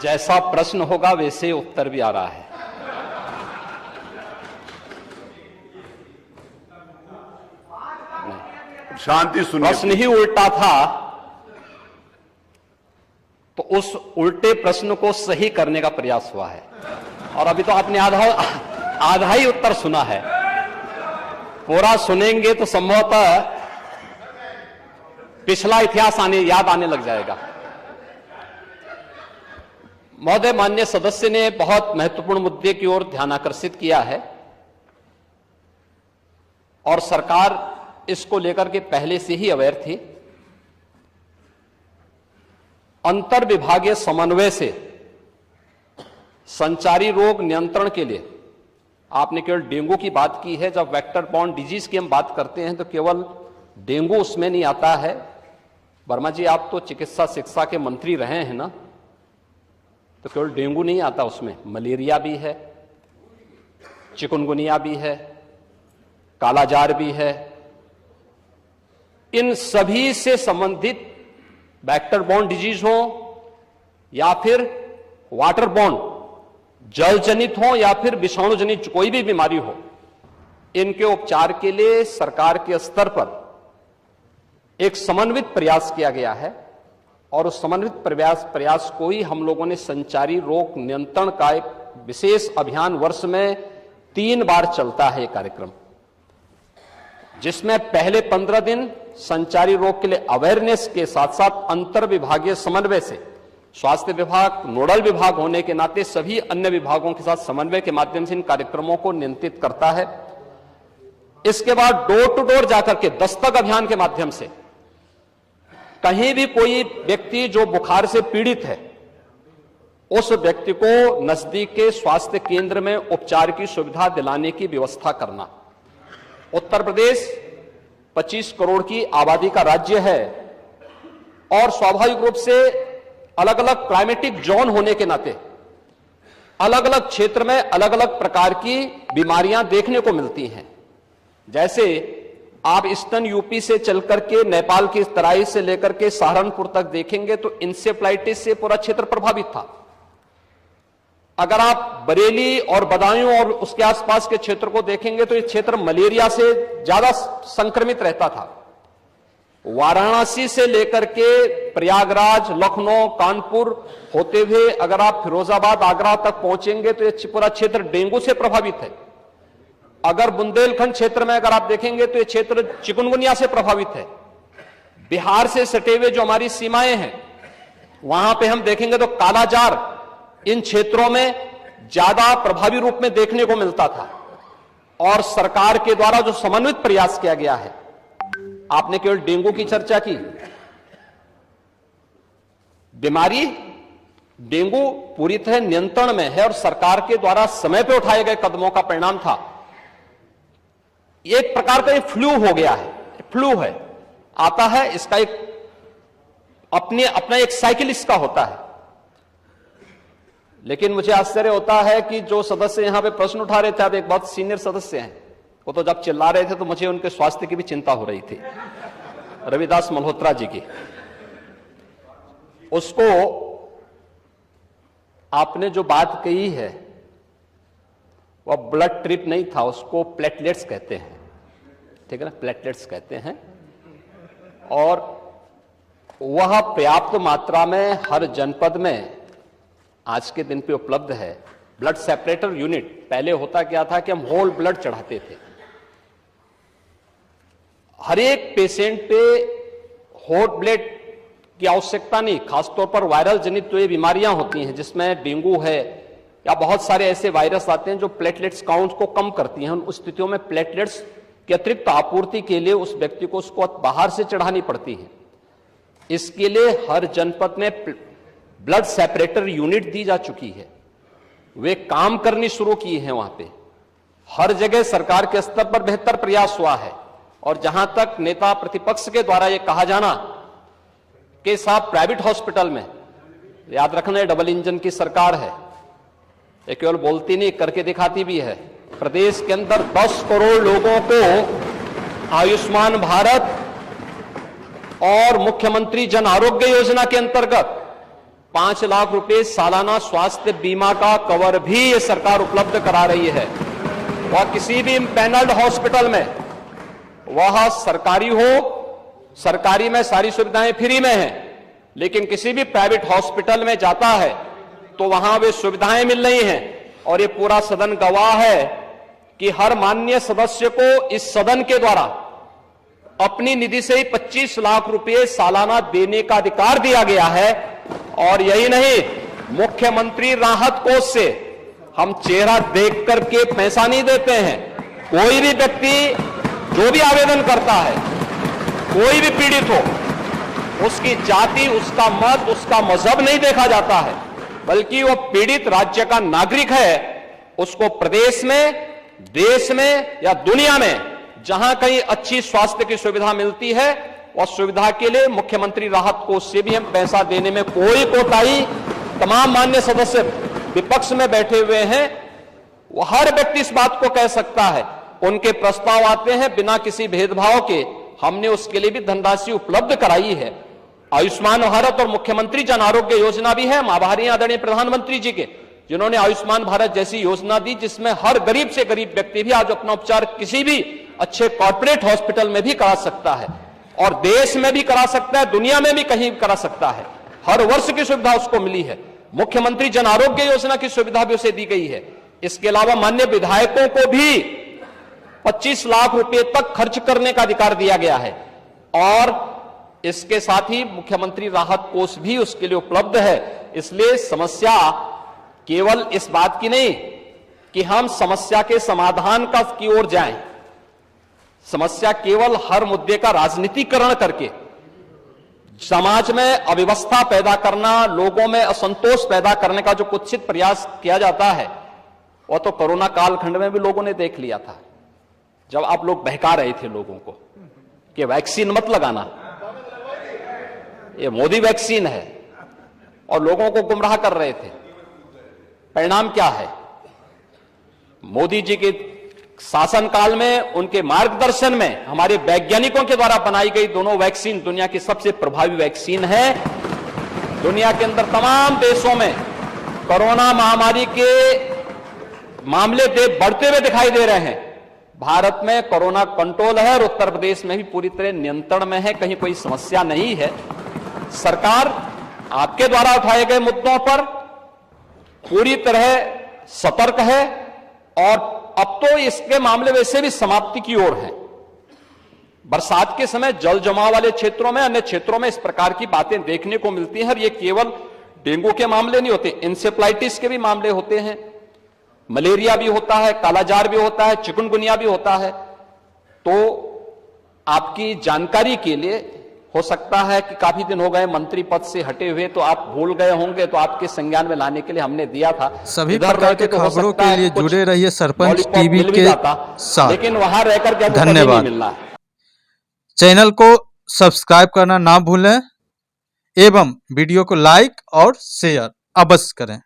जैसा प्रश्न होगा वैसे उत्तर भी आ रहा है। शांति सुनिए। प्रश्न ही उल्टा था तो उस उल्टे प्रश्न को सही करने का प्रयास हुआ है। और अभी तो आपने आधा ही उत्तर सुना है। पूरा सुनेंगे तो संभवतः पिछला इतिहास याद आने लग जाएगा। महोदय, माननीय सदस्य ने बहुत महत्वपूर्ण मुद्दे की ओर ध्यान आकर्षित किया है और सरकार इसको लेकर के पहले से ही अवेयर थी। अंतर विभागीय समन्वय से संचारी रोग नियंत्रण के लिए आपने केवल डेंगू की बात की है। जब वेक्टर बॉर्न डिजीज की हम बात करते हैं तो केवल डेंगू उसमें नहीं आता है। वर्मा जी, आप तो चिकित्सा शिक्षा के मंत्री रहे हैं ना, तो केवल डेंगू नहीं आता उसमें, मलेरिया भी है, चिकुनगुनिया भी है, कालाजार भी है। इन सभी से संबंधित वेक्टर बॉर्न डिजीज हो या फिर वाटर बॉर्न जल जनित हो या फिर विषाणु जनित कोई भी बीमारी हो, इनके उपचार के लिए सरकार के स्तर पर एक समन्वित प्रयास किया गया है। और उस समन्वित प्रयास को ही हम लोगों ने संचारी रोग नियंत्रण का एक विशेष अभियान, वर्ष में 3 बार चलता है ये कार्यक्रम, जिसमें पहले 15 दिन संचारी रोग के लिए अवेयरनेस के साथ साथ अंतर विभागीय समन्वय से स्वास्थ्य विभाग नोडल विभाग होने के नाते सभी अन्य विभागों के साथ समन्वय के माध्यम से इन कार्यक्रमों को नियंत्रित करता है। इसके बाद डोर टू डोर जाकर के दस्तक अभियान के माध्यम से कहीं भी कोई व्यक्ति जो बुखार से पीड़ित है, उस व्यक्ति को नजदीक के स्वास्थ्य केंद्र में उपचार की सुविधा दिलाने की व्यवस्था करना। उत्तर प्रदेश 25 करोड़ की आबादी का राज्य है और स्वाभाविक रूप से अलग अलग क्लाइमेटिक जोन होने के नाते अलग अलग क्षेत्र में अलग अलग प्रकार की बीमारियां देखने को मिलती हैं। जैसे आप ईस्टर्न यूपी से चलकर के नेपाल की तराई से लेकर के सहारनपुर तक देखेंगे तो इंसेफ्लाइटिस से पूरा क्षेत्र प्रभावित था। अगर आप बरेली और बदायूं और उसके आसपास के क्षेत्र को देखेंगे तो ये क्षेत्र मलेरिया से ज्यादा संक्रमित रहता था। वाराणसी से लेकर के प्रयागराज, लखनऊ, कानपुर होते हुए अगर आप फिरोजाबाद, आगरा तक पहुंचेंगे तो ये पूरा क्षेत्र डेंगू से प्रभावित है। अगर बुंदेलखंड क्षेत्र में अगर आप देखेंगे तो ये क्षेत्र चिकुनगुनिया से प्रभावित है। बिहार से सटे हुए जो हमारी सीमाएं हैं वहां पे हम देखेंगे तो कालाजार इन क्षेत्रों में ज्यादा प्रभावी रूप में देखने को मिलता था। और सरकार के द्वारा जो समन्वित प्रयास किया गया है, आपने केवल डेंगू की चर्चा की, बीमारी डेंगू पूरी तरह नियंत्रण में है और सरकार के द्वारा समय पर उठाए गए कदमों का परिणाम था। एक प्रकार का ये फ्लू हो गया है, फ्लू है, आता है, इसका एक अपना एक साइकिल इसका होता है। लेकिन मुझे आश्चर्य होता है कि जो सदस्य यहां पे प्रश्न उठा रहे थे, आप एक बहुत सीनियर सदस्य हैं, वो तो जब चिल्ला रहे थे तो मुझे उनके स्वास्थ्य की भी चिंता हो रही थी, रविदास मल्होत्रा जी की। उसको आपने जो बात कही है वह ब्लड ट्रिप नहीं था, उसको प्लेटलेट्स कहते हैं, ठीक है ना, प्लेटलेट्स कहते हैं। और वह पर्याप्त मात्रा में हर जनपद में आज के दिन पे उपलब्ध है। ब्लड सेपरेटर यूनिट, पहले होता क्या था कि हम होल ब्लड चढ़ाते थे। हर एक पेशेंट पे होल ब्लड की आवश्यकता नहीं, खासतौर पर वायरल जनित जो ये बीमारियां होती हैं जिसमें डेंगू है या बहुत सारे ऐसे वायरस आते हैं जो प्लेटलेट्स काउंट को कम करती हैं। उन स्थितियों में प्लेटलेट्स की अतिरिक्त आपूर्ति के लिए उस व्यक्ति को उसको बाहर से चढ़ानी पड़ती है। इसके लिए हर जनपद में ब्लड सेपरेटर यूनिट दी जा चुकी है, वे काम करनी शुरू की है। वहां पे हर जगह सरकार के स्तर पर बेहतर प्रयास हुआ है। और जहां तक नेता प्रतिपक्ष के द्वारा यह कहा जाना कि साहब प्राइवेट हॉस्पिटल में, याद रखना डबल इंजन की सरकार है, ये केवल बोलती नहीं करके दिखाती भी है। प्रदेश के अंदर 10 करोड़ लोगों को आयुष्मान भारत और मुख्यमंत्री जन आरोग्य योजना के अंतर्गत 5 लाख रुपए सालाना स्वास्थ्य बीमा का कवर भी ये सरकार उपलब्ध करा रही है। वह किसी भी पैनल्ड हॉस्पिटल में, वह सरकारी हो, सरकारी में सारी सुविधाएं फ्री में हैं, लेकिन किसी भी प्राइवेट हॉस्पिटल में जाता है तो वहां वे सुविधाएं मिल रही हैं। और ये पूरा सदन गवाह है कि हर माननीय सदस्य को इस सदन के द्वारा अपनी निधि से ही 25 लाख रुपए सालाना देने का अधिकार दिया गया है। और यही नहीं, मुख्यमंत्री राहत कोष से हम चेहरा देख करके पैसा नहीं देते हैं। कोई भी व्यक्ति जो भी आवेदन करता है, कोई भी पीड़ित हो, उसकी जाति, उसका मत, उसका मजहब नहीं देखा जाता है, बल्कि वो पीड़ित राज्य का नागरिक है। उसको प्रदेश में, देश में या दुनिया में जहां कहीं अच्छी स्वास्थ्य की सुविधा मिलती है, और सुविधा के लिए मुख्यमंत्री राहत कोष से भी हम पैसा देने में कोई कोताही, तमाम मान्य सदस्य विपक्ष में बैठे हुए हैं, वो हर व्यक्ति इस बात को कह सकता है। उनके प्रस्ताव आते हैं बिना किसी भेदभाव के, हमने उसके लिए भी धनराशि उपलब्ध कराई है। आयुष्मान भारत और मुख्यमंत्री जन आरोग्य योजना भी है। आभारी हैं आदरणीय प्रधानमंत्री जी के, जिन्होंने आयुष्मान भारत जैसी योजना दी, जिसमें हर गरीब से गरीब व्यक्ति भी आज अपना उपचार किसी भी अच्छे कॉर्पोरेट हॉस्पिटल में भी करा सकता है, और देश में भी करा सकता है, दुनिया में भी कहीं करा सकता है। हर वर्ष की सुविधा उसको मिली है। मुख्यमंत्री जन आरोग्य योजना की सुविधा भी उसे दी गई है। इसके अलावा माननीय विधायकों को भी 25 लाख रुपए तक खर्च करने का अधिकार दिया गया है, और इसके साथ ही मुख्यमंत्री राहत कोष भी उसके लिए उपलब्ध है। इसलिए समस्या केवल इस बात की नहीं कि हम समस्या के समाधान की ओर जाएं, समस्या केवल हर मुद्दे का राजनीतिकरण करके समाज में अव्यवस्था पैदा करना, लोगों में असंतोष पैदा करने का जो कुत्सित प्रयास किया जाता है, वह तो कोरोना कालखंड में भी लोगों ने देख लिया था, जब आप लोग बहका रहे थे लोगों को कि वैक्सीन मत लगाना, ये मोदी वैक्सीन है, और लोगों को गुमराह कर रहे थे। परिणाम क्या है? मोदी जी के शासनकाल में, उनके मार्गदर्शन में हमारे वैज्ञानिकों के द्वारा बनाई गई दोनों वैक्सीन दुनिया की सबसे प्रभावी वैक्सीन है। दुनिया के अंदर तमाम देशों में कोरोना महामारी के मामले बढ़ते हुए दिखाई दे रहे हैं। भारत में कोरोना कंट्रोल है और उत्तर प्रदेश में भी पूरी तरह नियंत्रण में है, कहीं कोई समस्या नहीं है। सरकार आपके द्वारा उठाए गए मुद्दों पर पूरी तरह सतर्क है, और अब तो इसके मामले वैसे भी समाप्ति की ओर है। बरसात के समय जल जमाव वाले क्षेत्रों में, अन्य क्षेत्रों में इस प्रकार की बातें देखने को मिलती हैं। और ये केवल डेंगू के मामले नहीं होते, इंसेफ्लाइटिस के भी मामले होते हैं, मलेरिया भी होता है, कालाजार भी होता है, चिकनगुनिया भी होता है। तो आपकी जानकारी के लिए, हो सकता है कि काफी दिन हो गए मंत्री पद से हटे हुए, तो आप भूल गए होंगे, तो आपके संज्ञान में लाने के लिए हमने दिया था। सभी प्रकार के खबरों के लिए जुड़े रहिए सरपंच टीवी के साथ, लेकिन वहां रहकर धन्यवाद। मिलना। चैनल को सब्सक्राइब करना ना भूलें एवं वीडियो को लाइक और शेयर अवश्य करें।